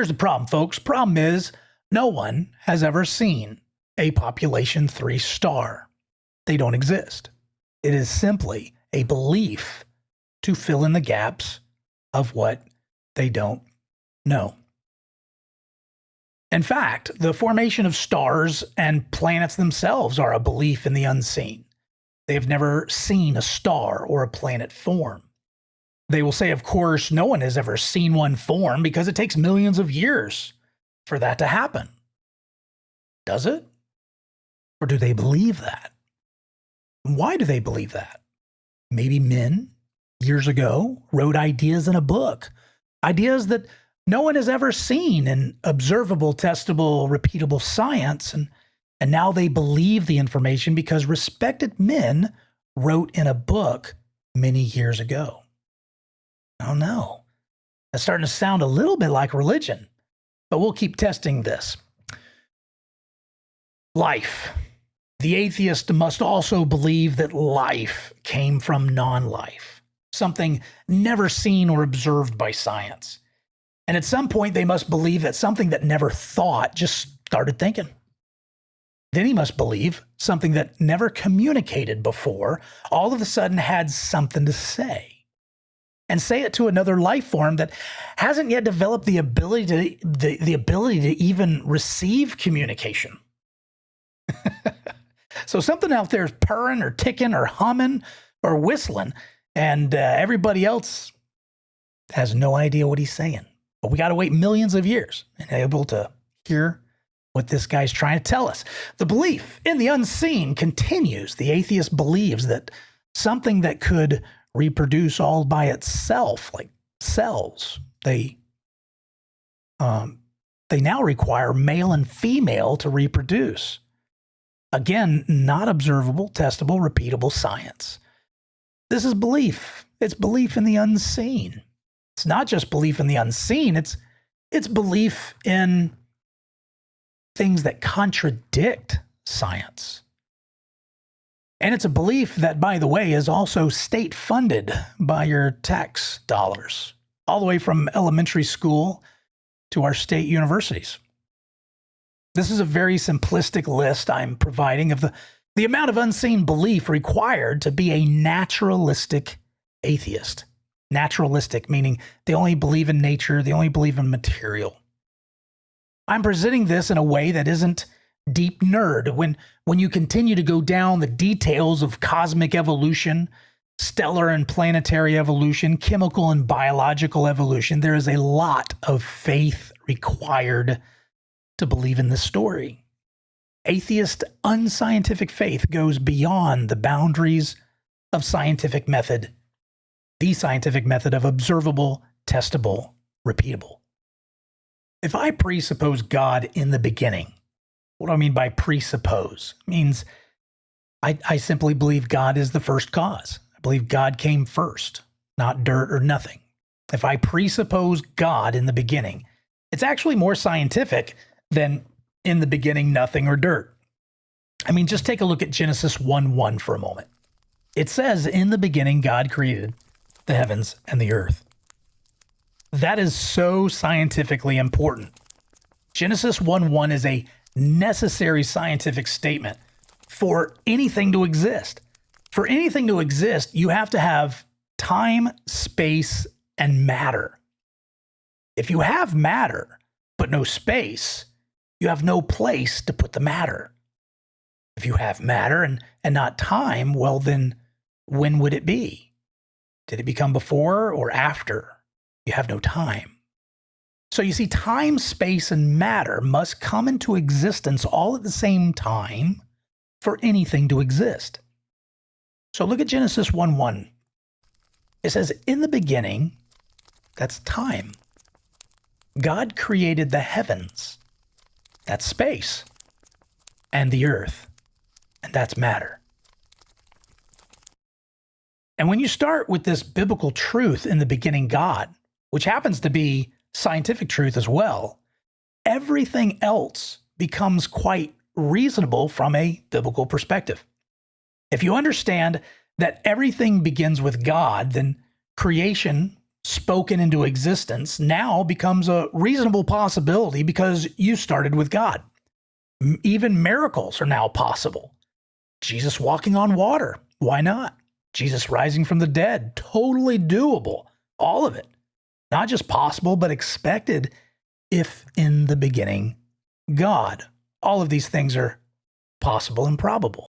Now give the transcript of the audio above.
Here's the problem, folks. Problem is, no one has ever seen a population 3 star. They don't exist. It is simply a belief to fill in the gaps of what they don't know. In fact, the formation of stars and planets themselves are a belief in the unseen. They have never seen a star or a planet form. They will say, of course, no one has ever seen one form because it takes millions of years for that to happen. Does it? Or do they believe that? Why do they believe that? Maybe men, years ago, wrote ideas in a book. Ideas that no one has ever seen in observable, testable, repeatable science. And now they believe the information because respected men wrote in a book many years ago. Oh no, that's starting to sound a little bit like religion, but we'll keep testing this. Life. The atheist must also believe that life came from non-life, something never seen or observed by science. And at some point, they must believe that something that never thought just started thinking. Then he must believe something that never communicated before all of a sudden had something to say. And say it to another life form that hasn't yet developed the ability to even receive communication. So something out there is purring or ticking or humming or whistling, and everybody else has no idea what he's saying. But we got to wait millions of years and able to hear what this guy's trying to tell us. The belief in the unseen continues. The atheist believes that something that could reproduce all by itself, like cells, they now require male and female to reproduce. Again, not observable, testable, repeatable science. This is belief. It's belief in the unseen. It's not just belief in the unseen. It's belief in things that contradict science. And it's a belief that, by the way, is also state-funded by your tax dollars, all the way from elementary school to our state universities. This is a very simplistic list I'm providing of the amount of unseen belief required to be a naturalistic atheist. Naturalistic, meaning they only believe in nature, they only believe in material. I'm presenting this in a way that isn't deep nerd. When you continue to go down the details of cosmic evolution, stellar and planetary evolution, chemical and biological evolution, there is a lot of faith required to believe in this story. Atheist, unscientific faith goes beyond the boundaries of scientific method, the scientific method of observable, testable, repeatable. If I presuppose God in the beginning, what do I mean by presuppose? It means I simply believe God is the first cause. I believe God came first, not dirt or nothing. If I presuppose God in the beginning, it's actually more scientific than in the beginning, nothing or dirt. I mean, just take a look at Genesis 1:1 for a moment. It says, in the beginning, God created the heavens and the earth. That is so scientifically important. Genesis 1:1 is a necessary scientific statement for anything to exist. For anything to exist, you have to have time, space, and matter. If you have matter, but no space, you have no place to put the matter. If you have matter and not time, well then, when would it be? Did it become before or after? You have no time. So you see, time, space, and matter must come into existence all at the same time for anything to exist. So look at Genesis 1:1. It says, in the beginning, that's time. God created the heavens, that's space, and the earth, and that's matter. And when you start with this biblical truth, in the beginning God, which happens to be scientific truth as well, everything else becomes quite reasonable from a biblical perspective. If you understand that everything begins with God, then creation spoken into existence now becomes a reasonable possibility because you started with God. Even miracles are now possible. Jesus walking on water, why not? Jesus rising from the dead, totally doable. All of it. Not just possible, but expected if in the beginning, God. All of these things are possible and probable.